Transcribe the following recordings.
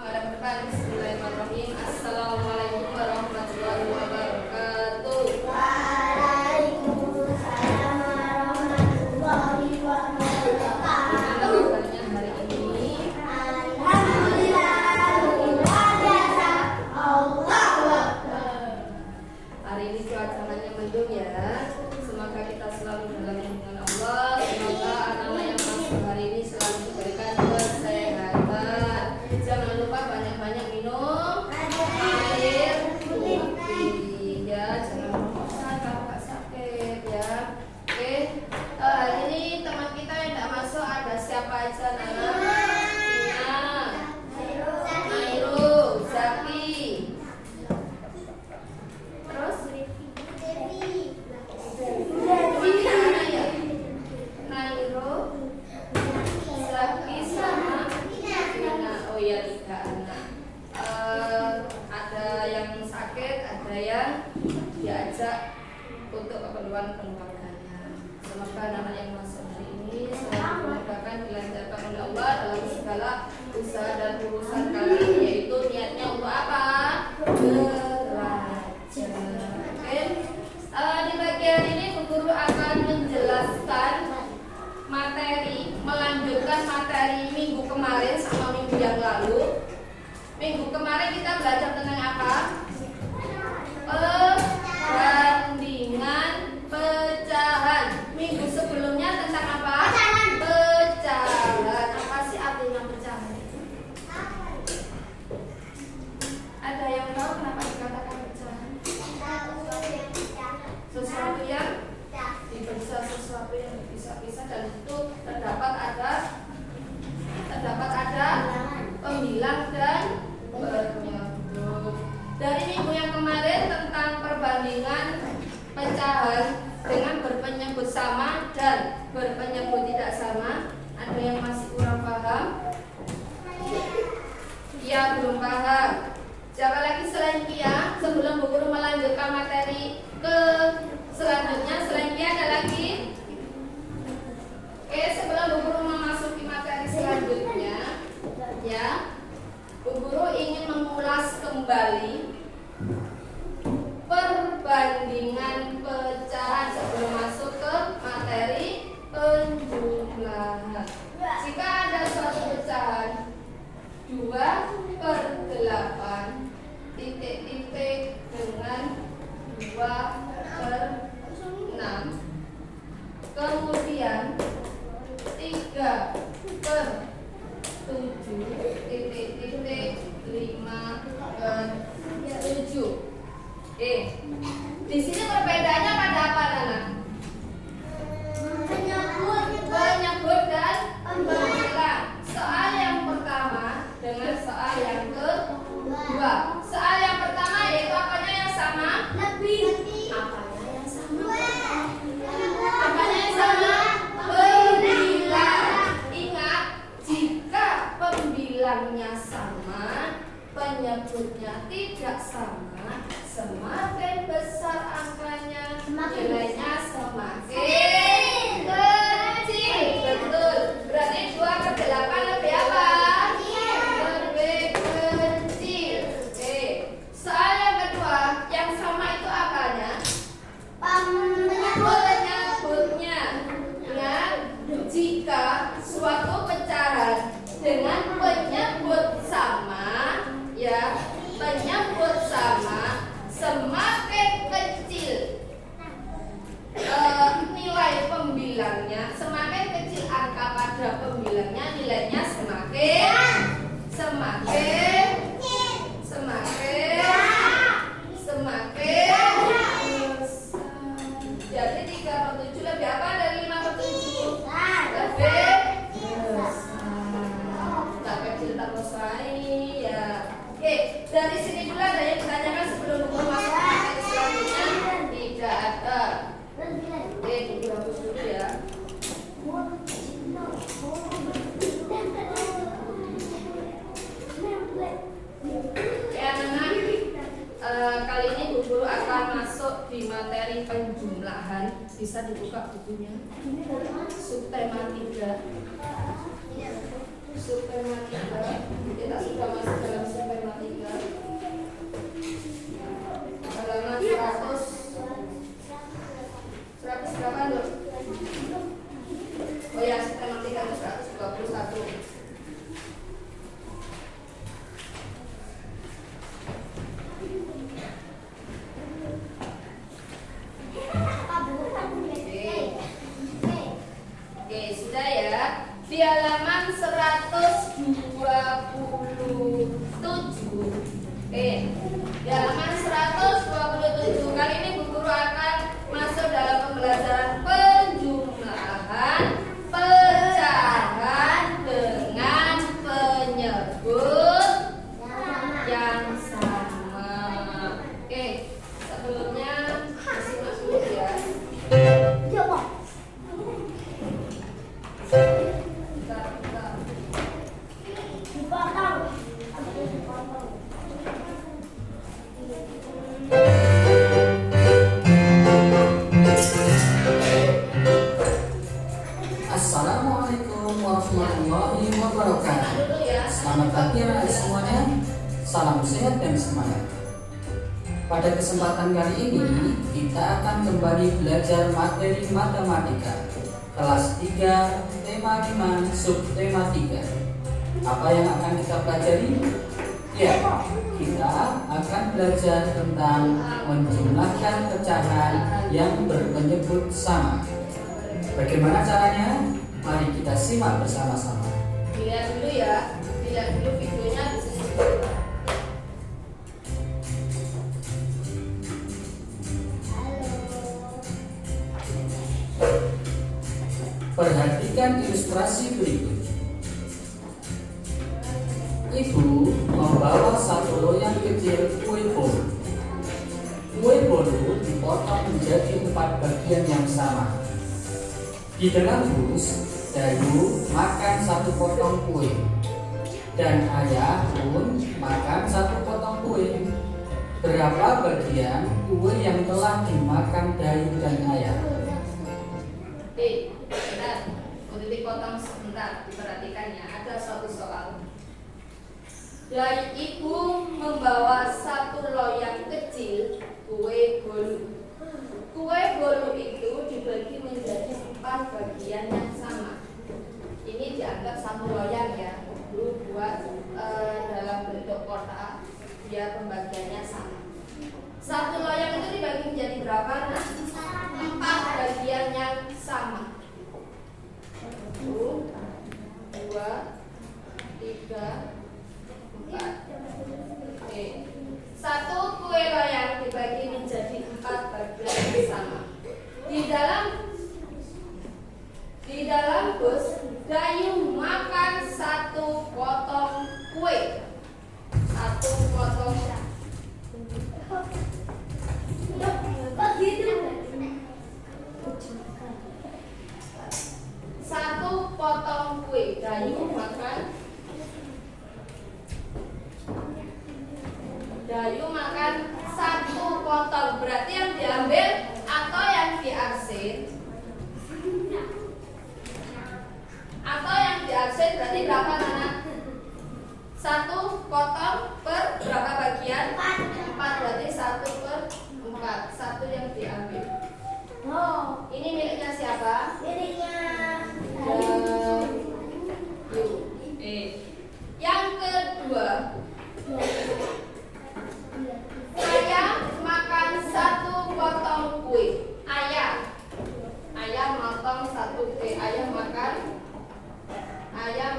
Mari berdepan. Bismillahirrahmanirrahim. Assalamualaikum warahmatullahi wabarakatuh. Waalaikumsalam warahmatullahi wabarakatuh. Gimana kabarnya hari ini? Alhamdulillah, luar biasa. Allahu Akbar. Hari ini cuacanya mendung ya. Semoga kita selalu dalam lindungan Allah. Semoga anak-anak yang masuk hari ini selalu diberikan kesehatan. Jangan lupa banyak-banyak minum air putih ya. Jangan lupa kalau nggak sakit ya. Oke. Hari ini teman kita yang tidak masuk ada siapa aja Nana? Ina, Nairu, Zaki. Terus Nairo, Zaki sama Ina. Oh ya, 3 anak. Ada yang sakit, ada yang diajak untuk keperluan keluarganya. Semoga anak yang masuk hari ini selalu dimudahkan dilancarkan oleh Allah dalam segala usaha dan urusan kalian, yaitu niatnya untuk apa? Belajar. Oke. Di bagian ini Bu Guru akan menjelaskan materi, melanjutkan materi minggu kemarin sama minggu yang lalu. Minggu kemarin kita belajar tentang apa? Perbandingan pecahan. Minggu sebelumnya tentang apa? Pecahan. Apa sih artinya pecahan? Ada yang tahu kenapa dikatakan pecahan? Sesuatu yang dipisah, sesuatu yang dipisah-pisah, dan itu terdapat ada pembilang dan penyebut. Dari minggu yang kemarin tentang perbandingan pecahan dengan berpenyebut sama dan berpenyebut tidak sama. Ada yang masih kurang paham? Ya, belum paham. Siapa lagi selain Kia? Sebelum Bu Guru melanjutkan materi ke selanjutnya, selain Kia ada lagi? Oke, sebelum Bu Guru memasuki materi selanjutnya, ya, Bu Guru ingin mengulas kembali perbandingan pecahan sebelum masuk ke materi penjumlahan. Jika ada suatu pecahan 2/8 titik-titik dengan 2/6, kemudian 3/7 titik-titik 5/7. Di sini perbedaannya pada apa, Nana? Penyebut dan pembilang. Soal yang pertama dengan soal yang kedua. Soal yang pertama yaitu apanya yang sama? Apanya yang sama? Apanya yang sama? Pembilang. Ingat, jika pembilangnya sama, penyebutnya tidak sama, semakin besar angkanya, nilainya semakin kecil. Betul. Berarti 2/8 lebih apa? Lebih kecil. Oke. Soal yang kedua, yang sama itu apanya? Penyebutnya. Ingat, jika suatu pecahan dengan penyebut sama, ya, penyebut sama, semakin kecil nilai pembilangnya, semakin kecil angka pada pembilangnya, nilainya semakin besar. Jadi 3/7 lebih apa dari 5/7? Lebih besar. Tak kecil tak besar ini ya. Oke, dari sini dulu ada yang ditanyakan sebelum buku masuk ke materi selanjutnya? Tidak ada. Oke, buku hapus dulu ya. Ya, anak-anak, kali ini Bu Guru akan masuk di materi penjumlahan. Bisa dibuka bukunya. Subtema 3. Subtema 3. Kita sudah masuk dalam anak-anak semuanya, salam sehat dan semangat. Pada kesempatan kali ini kita akan kembali belajar materi matematika kelas 3 tema 5 subtema 3. Apa yang akan kita pelajari? Ya, kita akan belajar tentang menjumlahkan pecahan yang berpenyebut sama. Bagaimana caranya? Mari kita simak bersama-sama. Dilihat dulu ya, dilihat dulu videonya di sini. Perhatikan ilustrasi berikut. Ibu membawa satu loyang kecil kue bolu. Kue bolu dipotong menjadi 4 bagian yang sama. Di dalam bus, Dayu makan 1 potong kue, dan ayah pun makan 1 potong kue. Berapa bagian kue yang telah dimakan Dayu dan ayah? Bentar, mau titik potong sebentar, diperhatikan ya. Ada suatu soal. Dayu ibu membawa 1 loyang kecil kue bolu. Kue bolu itu dibagi menjadi 4 bagian yang sama. Ini dianggap 1 loyang ya. Dulu buat dalam bentuk kotak biar pembagiannya sama. 1 loyang itu dibagi menjadi berapa? Nah, 4 bagian yang sama. 1, 2, 3, 4. Oke. 1 kue loyang dibagi menjadi 4 bagian yang sama. Di dalam bus, Dayu makan 1 potong kue. 1 potong. Kok gitu? 1 potong kue. Dayu makan 1 potong. Berarti yang diambil atau yang diaksin? Atau yang diaksin berarti berapa anak? 1 potong per berapa bagian? 4. Berarti 1 per 4. 1 yang diambil. Oh, Ini miliknya siapa? miliknya Yang kedua, ayah makan 1 potong kue. Ayah motong 1 kue. Ayah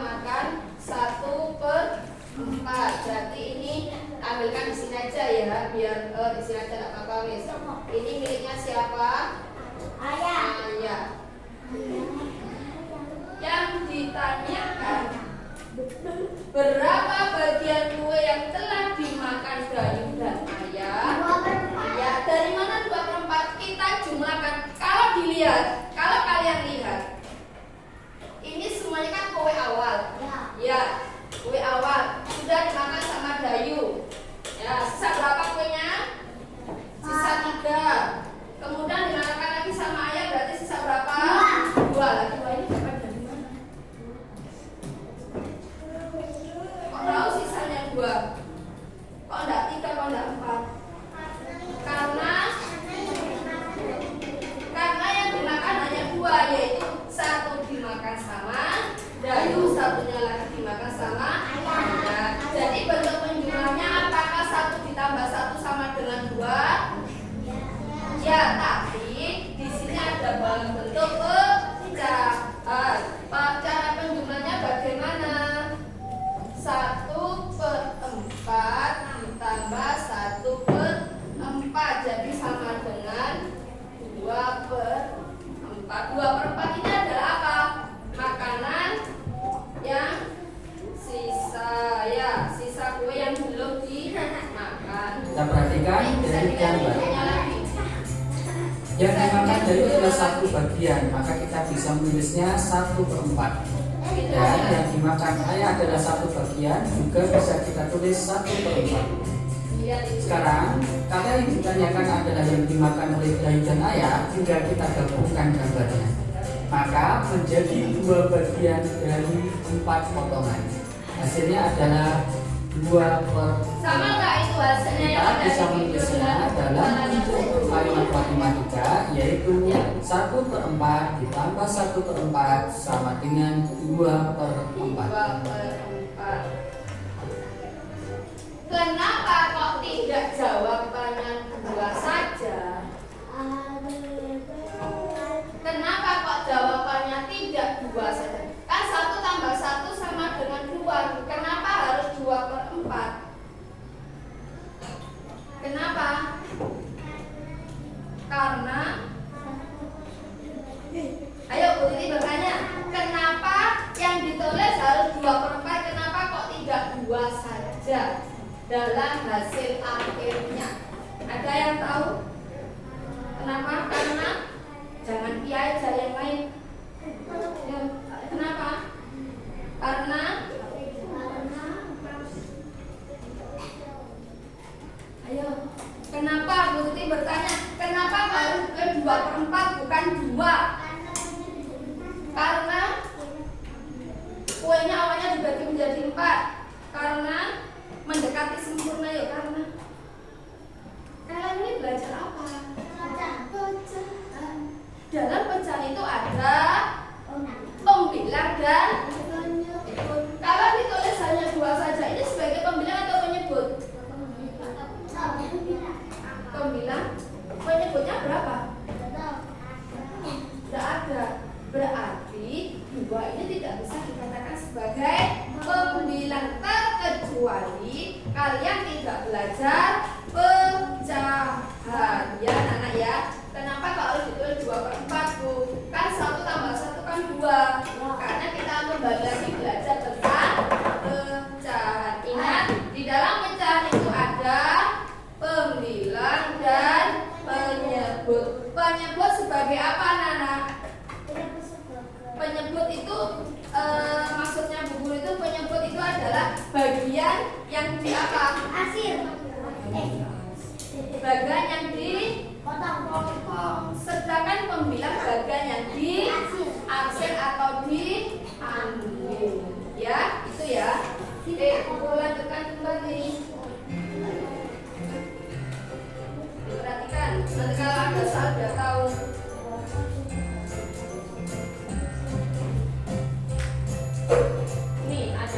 makan 1 per 4. Berarti ini ambilkan di sini aja ya, biar di sini aja enggak apa-apa wis. Ini miliknya siapa? Ayah. Yang ditanyakan, berapa bagian kue yang telah dimakan Dayu dan ayah? Ya, dari mana 2/4? Kita jumlahkan. Kalau kalian lihat, ini semuanya kan kue awal. Ya, kue awal sudah dimakan sama Dayu. Ya, sisa berapa kuenya? Sisa 3. Kemudian dimakan lagi sama ayah, berarti sisa berapa? 2 lagi. Wah, ini dapat dari mana? Kok tahu sisanya 2? Kok enggak 3, kok enggak 4? Karena yang dimakan hanya 2, yaitu 1 dimakan sama Dayu, 1-nya lagi dimakan sama ayah. Jadi bentuk penjumlahnya apakah 1 ditambah 1 sama dengan 2? Ya, tapi di sini ada dalam bentuk pecahan. Cara penjumlahnya bagaimana? 1 per 4 ditambah 1 per 4, jadi sama dengan 2 per 4. 2 per 4 ini adalah apa? Makanan yang sisa, ya, sisa kue yang belum dimakan. Kita perhatikan dari gambar. Lagi. Yang dimakan Dayu adalah 1 bagian, maka kita bisa menulisnya 1 per 4. Dan yang dimakan ayah adalah 1 bagian, juga bisa kita tulis 1 per 4. Sekarang, kata yang ditanyakan adalah yang dimakan oleh Dayu dan ayah, tinggal kita gabungkan gambarnya. Maka menjadi 2 bagian dari 4 potongan. Hasilnya adalah 2/4. Sama nggak itu hasilnya yang Kita ada bisa di video menulisnya dalam bentuk kalimat matematika, yaitu 1/4 ditambah 1/4 sama dengan 2/4. 2/4. Kenapa kok tidak jawabannya 2 saja? Kenapa kok jawabannya tidak 2 saja? Kan 1 tambah 1 sama dengan 2. Kenapa harus 2/4? Kenapa? Karena ayo Bu Titi bertanya, kenapa yang ditulis harus 2/4? Kenapa kok tidak 2 saja dalam hasil akhirnya? Ada yang tahu? Kenapa? Karena jangan iya aja yang lain. Ya, kenapa? Karena ayo, kenapa Bu Titi bertanya? Kenapa harus 2/4 bukan 2? Karena kuenya awalnya dibagi menjadi 4. Karena mendekati sempurna yuk. Karena kalian ini belajar apa? Dalam pecahan itu ada pembilang dan kalau ditulis hanya 2 saja, ini sebagai pembilang atau penyebut? Pembilang. Penyebutnya berapa? Tidak ada. Berarti 2 ini tidak bisa dikatakan sebagai pembilang, terkecuali kalian tidak belajar pecahan ya anak ya. Kenapa kalau harus ditulis 2/4 Bu? Kan 1 tambah 1 kan 2. Karena kita kembali lagi belajar tentang pecahan. Ingat, di dalam pecahan itu ada pembilang dan penyebut. Penyebut sebagai apa anak-anak? Penyebut itu maksudnya Bu Guru itu penyebut itu adalah bagian yang di apa? Bagian yang dipotong. Sedangkan pembilang bagian yang di aksen atau diambil. Ya, itu ya. Oke, Bu lanjutkan kembali. Perhatikan, nanti kalau ada saat sudah tahu.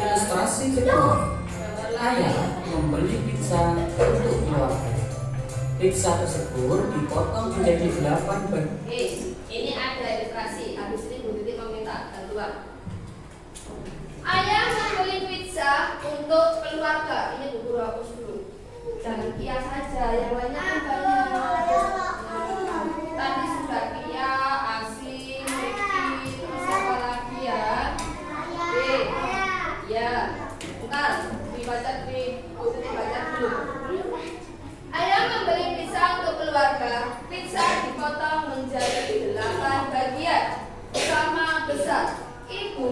Ilustrasi kedua, ayah membeli pizza untuk keluarga. Pizza tersebut dipotong menjadi 8 bagian. Ini ada ilustrasi. Habis ini Bu Titi meminta bantuan. Ayah membeli pizza untuk keluarga. Ini Bu Guru hapus dulu. Jangan Kia saja, yang lainnya kan banyak. Tadi sudah Kia, Asin, Riki, terus siapa lagi ya? Ya, ntar dibaca di Bu Titi baca dulu. Ayah membeli pizza untuk keluarga. Pizza dipotong menjadi 8 bagian sama besar. Ibu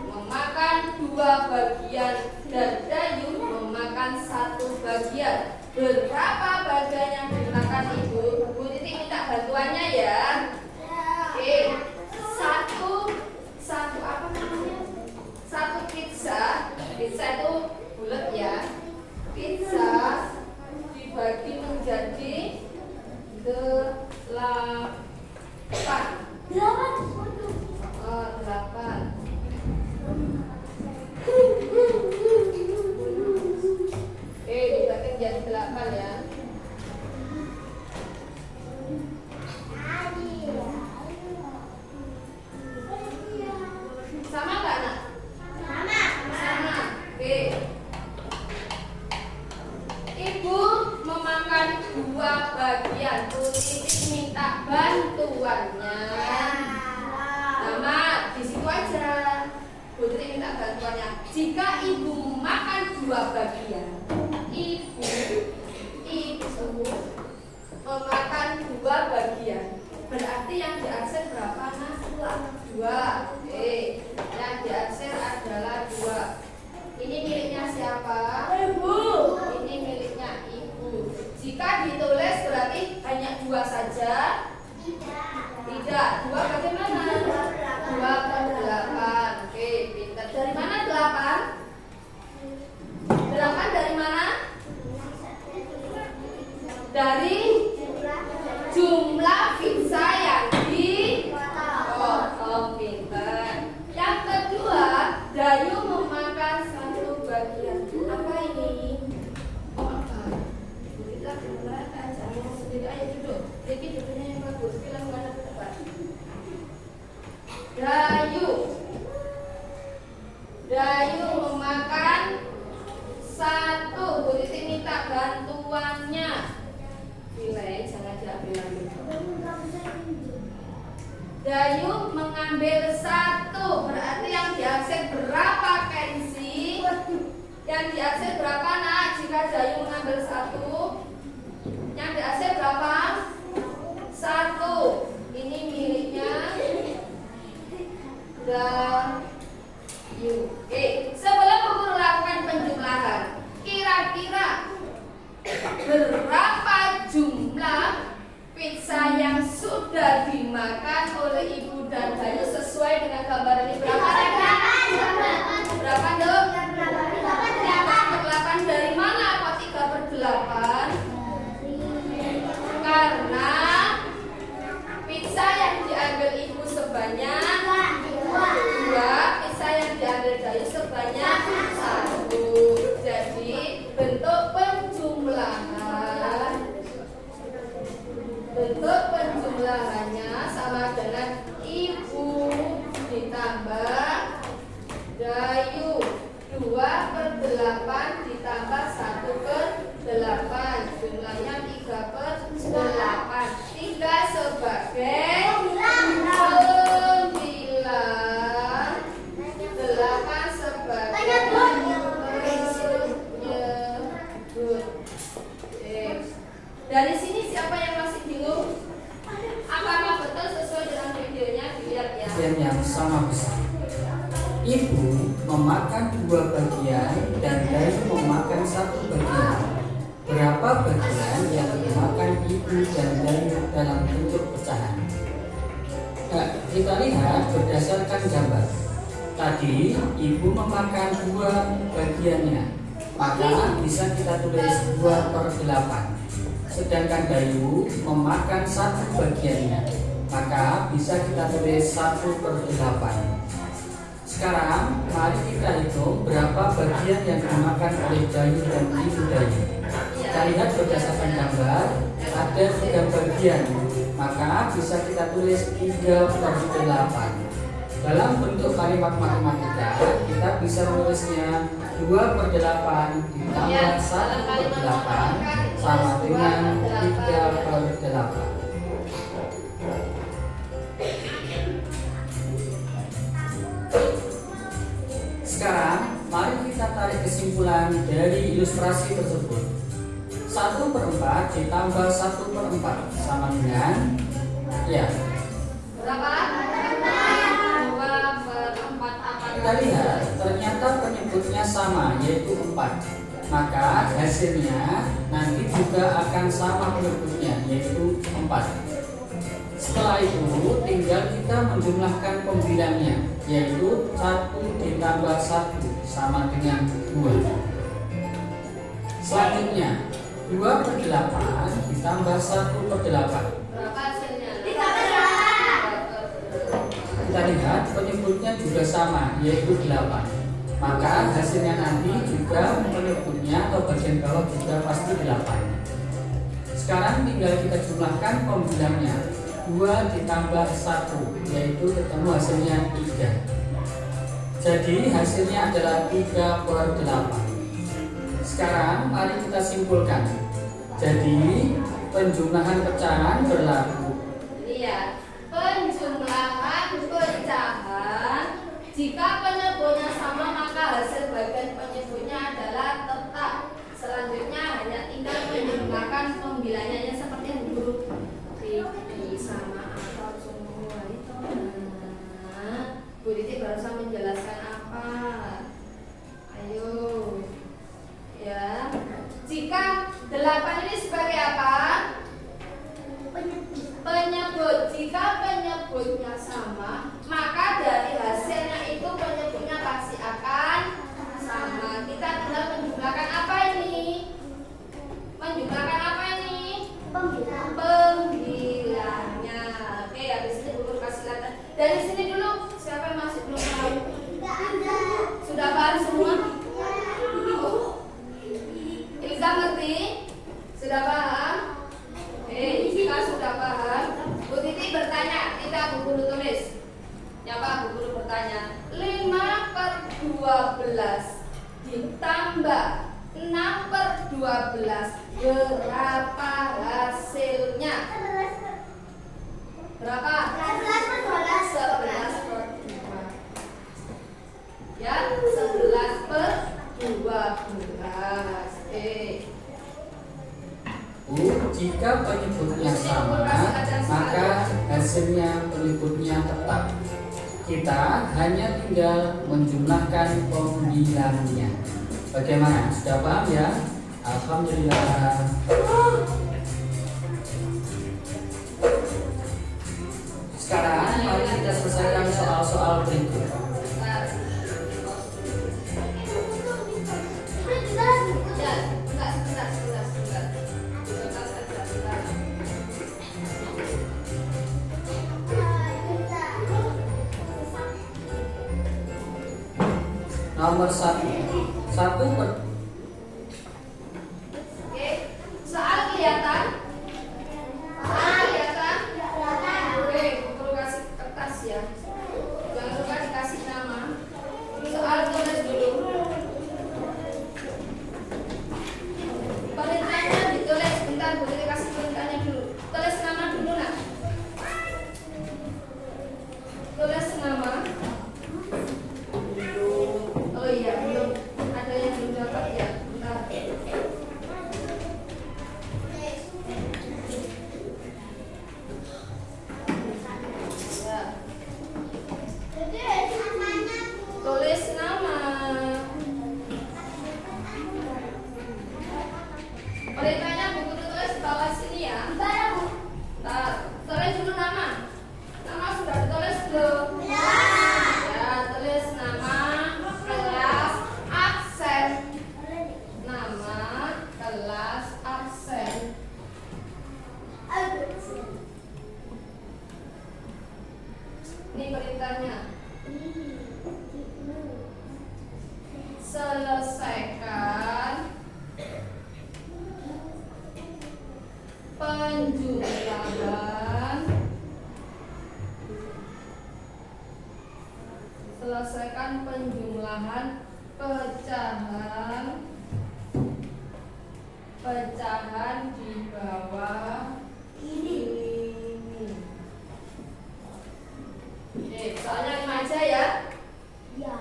memakan 2 bagian dan Dayu memakan 1 bagian. Berapa bagian yang dimakan Ibu? Bu Titi minta bantuannya ya. Oke, satu apa namanya? 1 pizza. Pizza itu bulat ya. Pizza dibagi menjadi 8. 8. Dibagi menjadi 8 ya. Sama nggak nak? Sama. Oke. Ibu memakan 2 bagian. Bu Titi minta bantuannya. Nama di situ aja. Bu Titi minta bantuannya. Jika ibu makan 2 bagian, ibu memakan 2 bagian. Berarti yang diaksen berapa nak? 2. Yang diaksen adalah 2. Ini miliknya siapa? Ibu. Ini miliknya ibu. Jika ditulis berarti hanya 2 saja? Tidak. 2 bagaimana? 2/8. Oke, pintar. Dari mana 8? 8 dari jumlah pizza yang dipotong. Pinter. Yang kedua, Dayu memakan satu bagian. Apa ini? Apa? Kita mulai aja sendiri. Ayo duduk. Jadi duduknya yang bagus. Bilang mana tepat. Dayu memakan satu. Bu Titi minta bantuannya. Pilih, jangan diambil lagi. Dayu mengambil satu. Berarti yang dihasil berapa, Kenzi? Yang dihasil berapa, nak? Jika Dayu mengambil satu, yang dihasil berapa? Satu. Ini miliknya Dayu. Sebelum guru lakukan penjumlahan, kira-kira berapa jumlah pizza yang sudah dimakan oleh ibu dan Dayu sesuai dengan gambar ini? Berapa? Berapa, Dok? 3/8. Dari mana kok 3/8? Karena pizza yang diambil ibu sebanyak 2, pizza yang diambil Dayu sebanyak 1. Jadi bentuk penjumlahannya sama dengan ibu ditambah Dayu. 2/8 ditambah 1/8, jumlahnya 3/8. 3 sebagai 9, 8 sebagai penyebut. Dari sini siapa yang masih bingung? Apakah betul sesuai dengan videonya? Dilihat ya. Yang sama besar. Ibu memakan 2 bagian dan Dayu memakan 1 bagian. Berapa bagian yang dimakan ibu dan Dayu dalam bentuk pecahan? Nah, kita lihat berdasarkan gambar. Tadi ibu memakan 2 bagiannya, maka bisa kita tulis 2/8. Sedangkan Dayu memakan 1 bagiannya, maka bisa kita tulis 1/8. Sekarang mari kita hitung berapa bagian yang dimakan oleh Dayu dan ibu Dayu. Kita lihat berdasarkan gambar, ada 3 bagian, maka bisa kita tulis 3/8. Dalam bentuk kalimat matematika, kita bisa menulisnya 2/8 ditambah 1/8 sama dengan 3/8. Sekarang, mari kita tarik kesimpulan dari ilustrasi tersebut. 1/4 ditambah 1/4 sama dengan, ya, berapa? 2/4. kita lihat ternyata penyebutnya sama, yaitu 4. Maka hasilnya nanti juga akan sama penyebutnya, yaitu 4. Setelah itu tinggal kita menjumlahkan pembilangnya, yaitu 1 ditambah 1 sama dengan 2. Selanjutnya 2/8 ditambah 1/8. Berapa hasilnya? Kita lihat penyebutnya juga sama, yaitu 8. Maka hasilnya nanti juga penyebutnya atau bagian bawah juga pasti 8. Sekarang tinggal kita jumlahkan pembilangnya. 2 ditambah 1, yaitu ketemu hasilnya 3. Jadi hasilnya adalah 3/8. Sekarang mari kita simpulkan. Jadi penjumlahan pecahan berlaku. Lihat, penjumlahan pecahan jika penyebutnya sama maka hasil bagian penyebutnya adalah tetap. Selanjutnya hanya tinggal menjumlahkan pembilangnya seperti yang guru sama atau semua itu. Nah, Bu Titi barusan menjelaskan apa? Ayo, ya. Jika 8 ini sebagai apa? Penyebut. Jika penyebutnya sama, maka dari hasilnya itu penyebutnya pasti akan sama. Kita tinggal menjumlahkan apa ini? Menjumlahkan apa ini? Bisa ngerti? Sudah paham? Jika sudah paham, Bu Titi bertanya, tidak Bu Guru tulis. Nyapa Bu Guru bertanya, 5/12 ditambah 6/12 berapa hasilnya? Berapa? 11/2. Ya, 11/12. Bu, jika penyebutnya sama, maka hasilnya berikutnya tetap. Kita hanya tinggal menjumlahkan pembilangnya. Bagaimana? Sudah paham ya? Alhamdulillah. Sekarang mari kita selesaikan soal-soal berikut. Nomor 1. Oke, soal kelihatan? Oke, perlu kasih kertas ya. Jangan lupa dikasih nama. Soal tulis dulu. Perintahnya ditulis. Bentar, boleh dikasih perintahnya dulu. Tulis nama dulu nak. Tulis nama. Oh iya, belum ada yang belum dapat ya. Bentar. Ya. Tulis nama. Perintahnya Bu Guru tulis di bawah sini ya. Bentar, tulis dulu nama. Nama sudah ditulis belum? Ya, tulis nama, kelas, absen. Nama, kelas, absen. Ini perintahnya. Selesaikan penjumlahan. Selesaikan penjumlahan pecahan di bawah ini. Oke, soalnya 5 aja ya. Ya.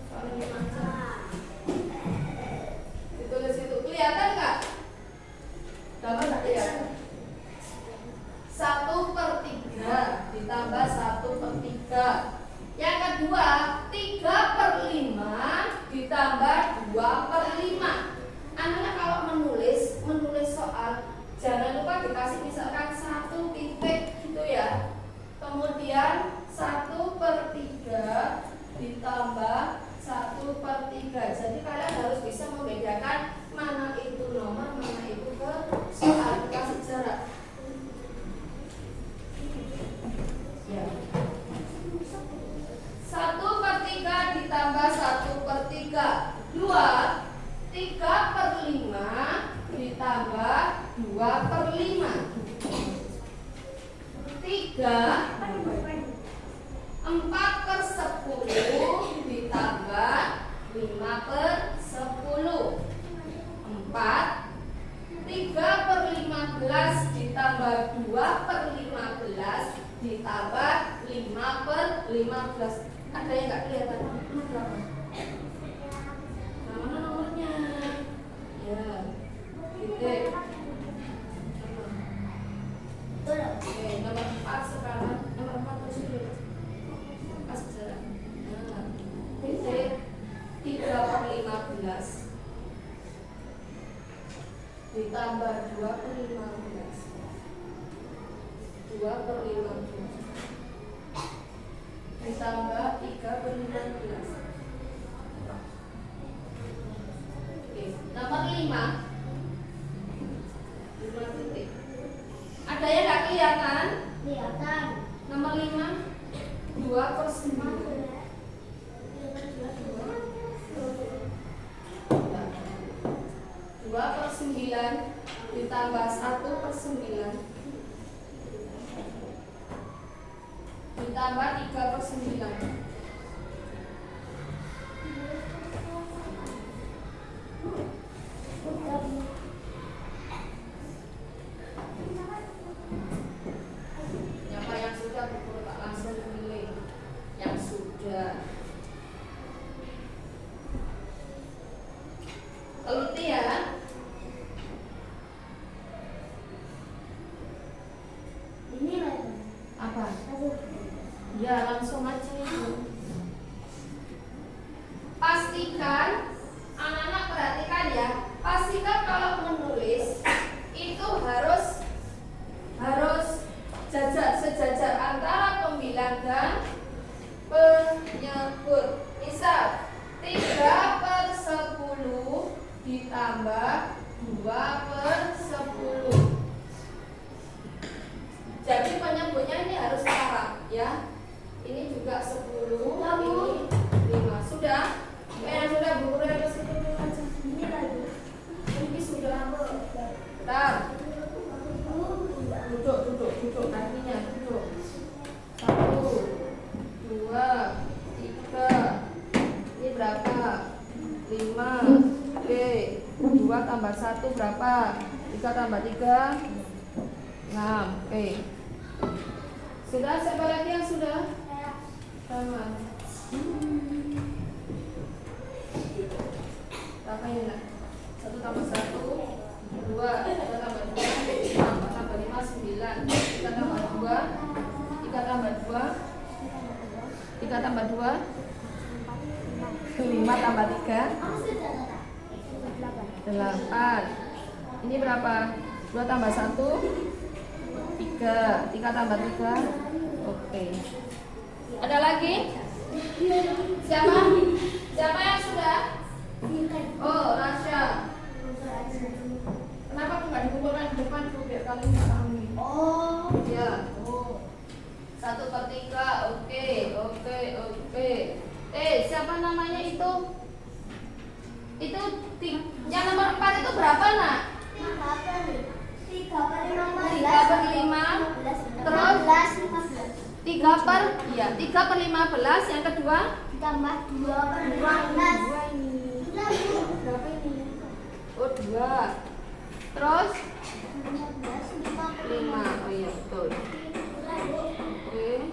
Soalnya 5 aja. Ditulis itu kelihatan nggak? Gambar nggak kelihatan? 1/3 ditambah 1/3. Yang kedua, 3/5 ditambah 2/5. Anak-anak kalau menulis soal, jangan lupa dikasih misalkan 1 titik gitu ya. Kemudian 1/3 ditambah 1/3. Jadi kalian harus bisa membedakan mana itu nomor, mana itu ke soal. Dikasih jarak. Ya. 1/3 ditambah 1/3. 3/5 ditambah 2/5. 4/10 ditambah 5/10. 3/15 ditambah 2/15 ditambah 5/15. Ada yang nggak kelihatan? Mana nomornya? Ya, titik. Oke, nomor 4 sekarang. Nomor 4 terus dulu. Pas jarak. Titik 3/15 ditambah 2/15. 2/15 ditambah 3/15. Oke, nomor 5 titik. Ada yang nggak kelihatan? Kelihatan. Nomor 5 2/9. tambah 3/9. Siapa yang sudah buku tak langsung pilih yang sudah. Teliti ya. Ini lagi. Apa? Aduh. Ya langsung aja itu. Pastikan anak-anak perhatikan ya. Pastikan kalau menulis itu harus sejajar antara pembilang dan penyebut. Misal 3/10 ditambah 2/10. Jadi penyebutnya ini harus setara ya. Ini juga 10, ini 5. Sudah? Yang sudah buku ke situ dulu aja. Ini lagi. Ini sudah. Bentar. Duduk kakinya, duduk. 1, 2, 3. Ini berapa? 5. Oke. 2 tambah 1 berapa? 3 tambah 3 6. Oke. Sudah, siapa lagi yang sudah? Sama. Berapa ini nak? 1 tambah 1 2, 3 tambah 2 4 tambah 5 9, 3 tambah 2 3 tambah 2 3 tambah 2 5 tambah 3 8. Ini berapa? 2 tambah 1 3 tambah 3. Oke. Ada lagi? Siapa? Siapa yang sudah? Oh, Rasya. Kenapa aku nggak dikumpulkan di depan tuh biar kalian pahami? Oh. Ya. Oh. 1/3. Oke. Siapa namanya itu? Itu yang nomor 4 itu berapa nak? 3/5. Terus 3/15. Yang kedua Tambah 2/15. berapa ini? Oh 2. Terus 5. Oh iya betul. Oke.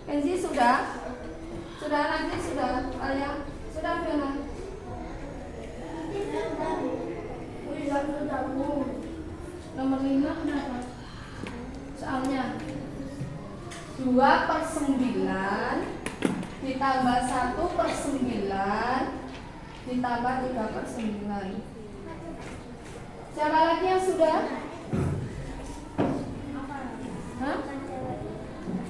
Kenzi sudah? Sudah nanti sudah. Ayah sudah Fiona. Nomor 5 kenapa? Soalnya 2/9 ditambah 1/9 ditambah 3/9. Siapa lagi yang sudah? Hah?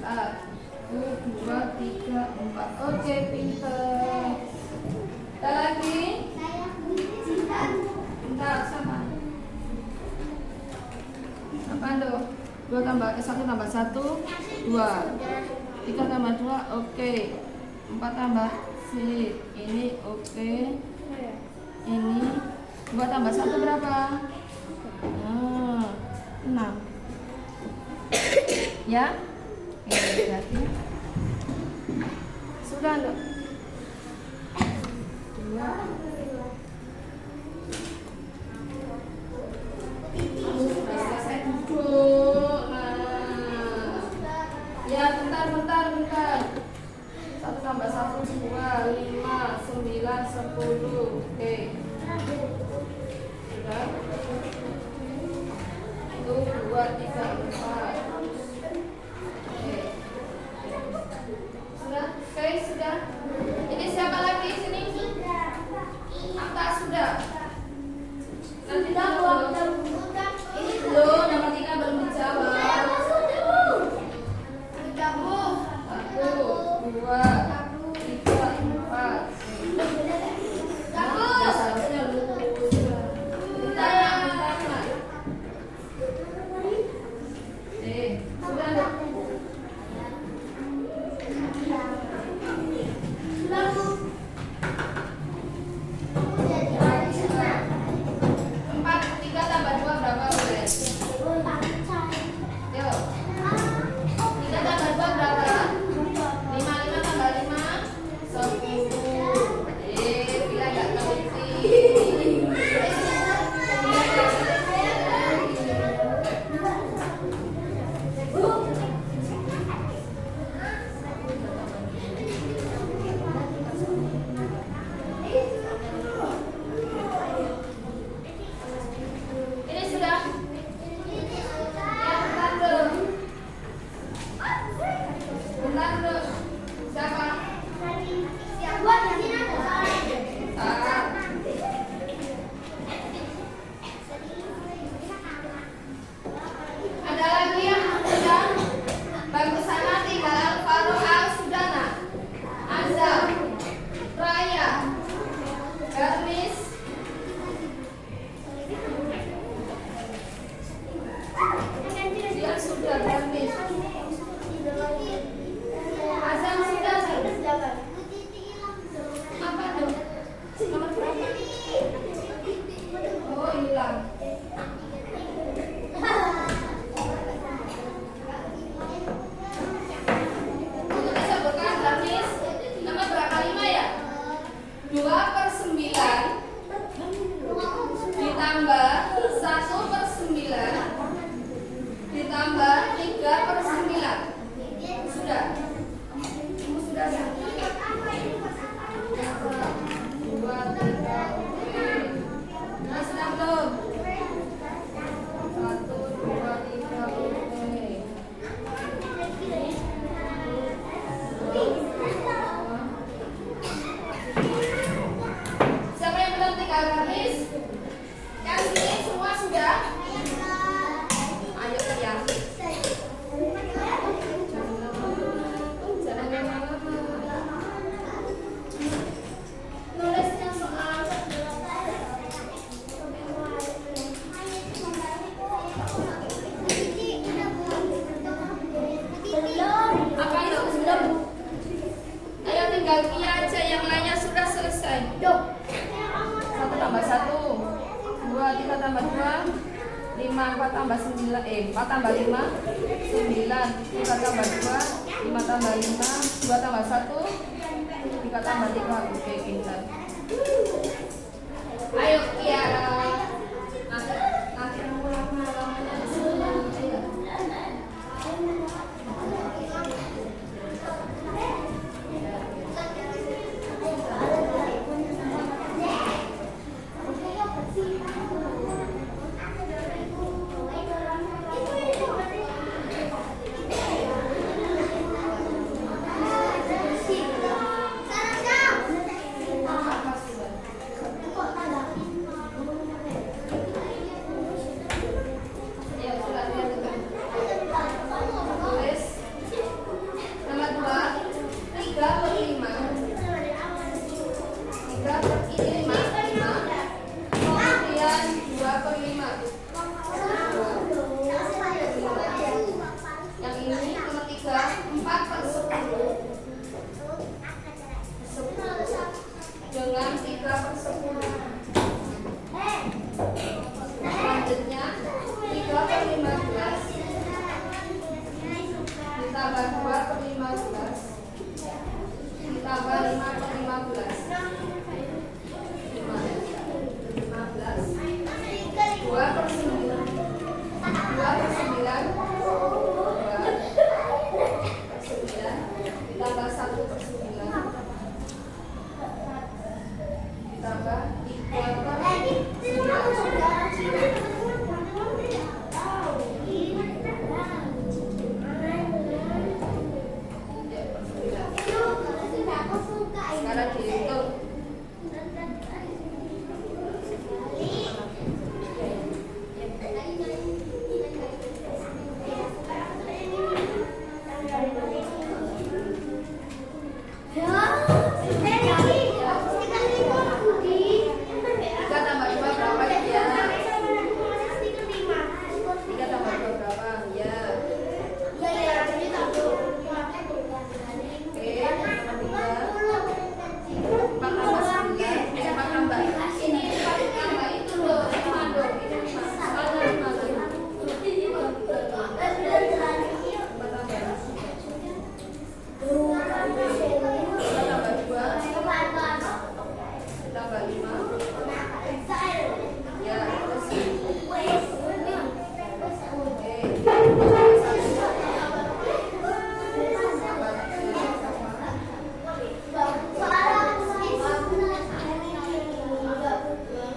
1, 2, 3, 4. Oke, pinter. Ada lagi? Bentar, sama. Apaan tuh? 1 tambah 1, 2. 3 tambah 2, oke. 4 tambah sip. Ini oke. Ini 2 tambah 1 berapa? 6. Ya? Oke, berarti sudah enggak? 2. Selesai duduk. Nah. Ya, bentar. 1 tambah 1, 2, 5, 9, 10. Oke. Sudah? 1, 2, 3, 4. Oke. Sudah? Oke, sudah. Ini siapa lagi sini? Apa sudah? Nanti dulu. Ini belum, nomor 3 belum dijawab. 1, 2, 3, 4. Nah, seharusnya lulus. Bentar. Sudah enggak? Empat, 3 tambah 2 berapa boleh? Yuk. tinggal Kia aja, yang lainnya sudah selesai. 1 tambah 1, 2, 3 tambah 2, 5, 4 tambah 9, 4 tambah 5, 9, 3 tambah 2, 5 tambah 5, 2 tambah 1, 3 tambah 3. Oke, pintar. Ayo Kiara. Nanti pulang halamannya di sini. Ayo. Dengan 3/10. Selanjutnya 3/15 ditambah 2/15 ditambah 5/15. 2/9 ditambah 1/9 ditambah 3/9. Sekarang dihitung.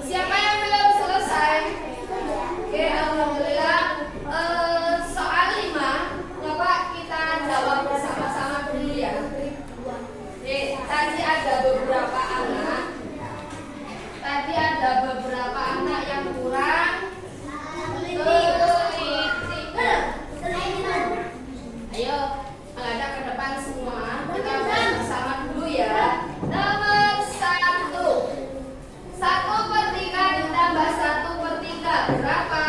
Siapa yang belum selesai? Oke, alhamdulillah. Soal 5, coba kita jawab bersama-sama dulu ya. Tadi ada beberapa anak. Yang kurang teliti. Ayo, menghadap ke depan semua. Kita bersama dulu ya. Nomor 1. 1/3 ditambah 1/3 berapa?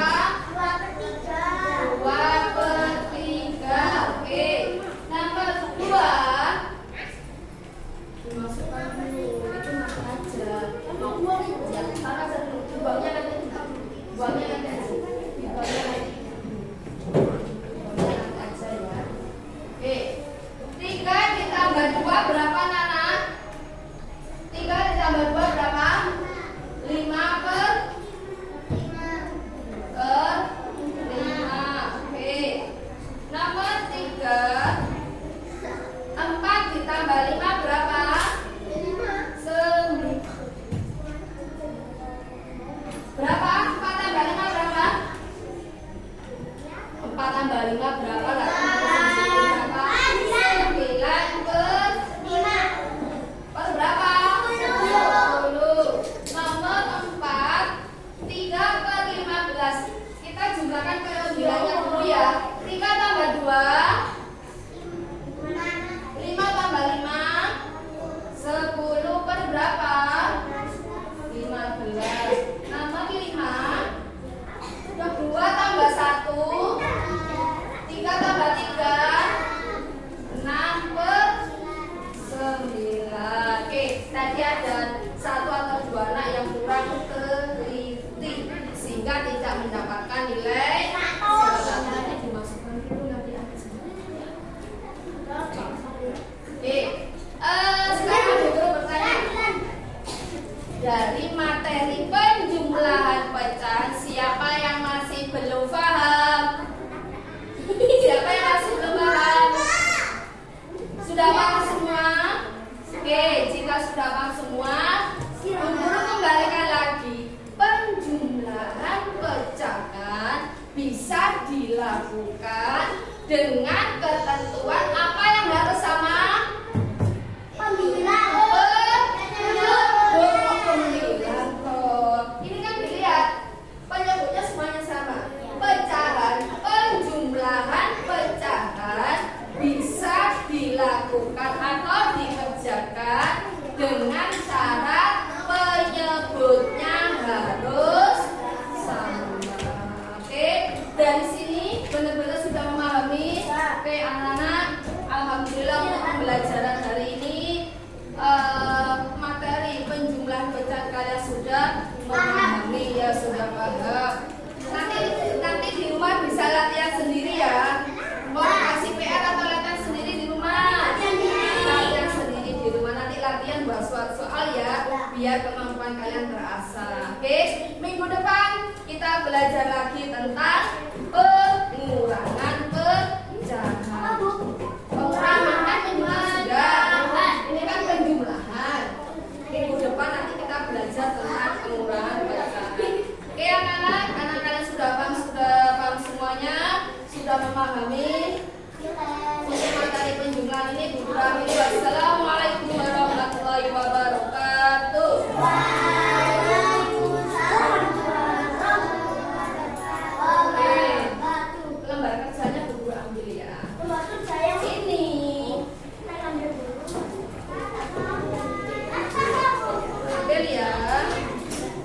2/3. Oke. Nomor 2. Dimasukkan dulu. Itu makan aja. Ya, makan dulu. Buangnya nanti. Buangnya nanti aja. Buangnya nanti. Buangnya nanti aja ya. Oke. 3 ditambah 2 berapa, Nana? 3 ditambah 2 berapa? 5/5. Oke. Nomor 3. 4 ditambah 5 berapa? 9. Berapa? 4 tambah 5 berapa? 4 tambah 5 berapa? Berapa? 9/5. Per berapa? 10. Nomor 4. 3/15. Kita jumlahkan ke nilainya dulu ya. 3 tambah 2. 5 tambah 5. paham semua? Oke, jika sudah paham semua, guru kembalikan lagi. Penjumlahan pecahan bisa dilakukan dengan ketentuan apa yang harus sama? Pembilang. Pembilang toh. Ini kan dilihat penyebutnya semuanya sama. Pecahan, penjumlahan pecahan bisa dilakukan atau dikerjakan dengan syarat penyebutnya harus sama. Oke, dari sini benar-benar sudah memahami. Oke, anak-anak, alhamdulillah untuk pembelajaran hari ini materi penjumlahan pecahan kalian sudah memahami ya, sudah paham. Nanti di rumah bisa latihan sendiri ya. Mau kasih PR atau latihan sendiri di rumah? Latihan sendiri di rumah. Nanti latihan buat soal ya, biar kemampuan kalian terasah. Oke, minggu depan kita belajar lagi tentang